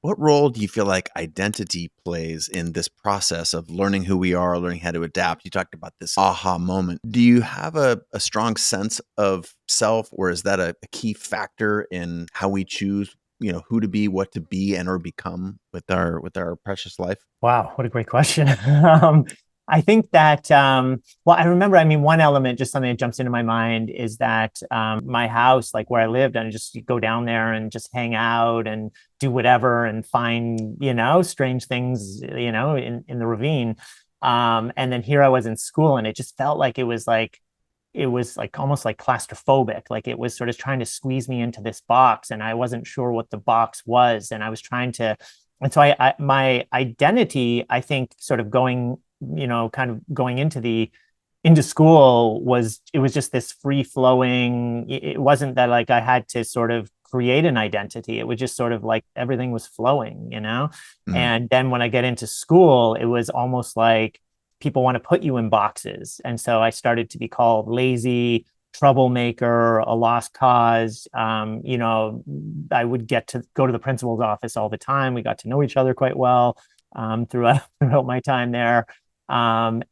What role do you feel like identity plays in this process of learning who we are, learning how to adapt? You talked about this aha moment. Do you have a strong sense of self, or is that a key factor in how we choose, who to be, what to be, and or become with our precious life? Wow, what a great question. I think that, well, I remember, I mean, one element, just something that jumps into my mind is that my house, like where I lived, and I just go down there and just hang out and do whatever and find, strange things, in the ravine. And then here I was in school, and it just felt like it was like almost like claustrophobic. Like it was sort of trying to squeeze me into this box, and I wasn't sure what the box was. And I was trying to, and so my identity, I think, sort of going, kind of going into school it was just this free flowing. It wasn't that like I had to sort of create an identity. It was just sort of like everything was flowing. Mm, And then when I get into school, it was almost like people want to put you in boxes. And so I started to be called lazy, troublemaker, a lost cause. I would get to go to the principal's office all the time. We got to know each other quite well throughout my time there. And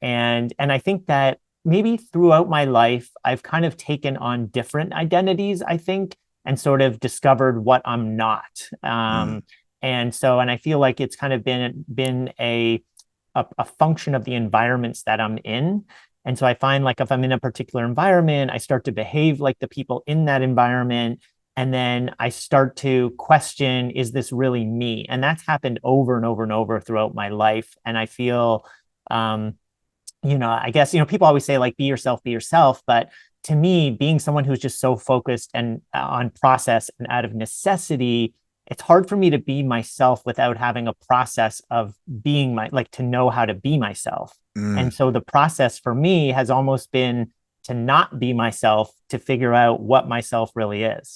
I think that maybe throughout my life, I've kind of taken on different identities, I think, and sort of discovered what I'm not. mm, And I feel like it's kind of been a function of the environments that I'm in. And so I find like if I'm in a particular environment, I start to behave like the people in that environment. And then I start to question, is this really me? And that's happened over and over and over throughout my life. And I feel, um, I guess, people always say like, be yourself. But to me, being someone who's just so focused and on process and out of necessity, it's hard for me to be myself without having a process of being like to know how to be myself. mm. And so the process for me has almost been to not be myself, to figure out what myself really is.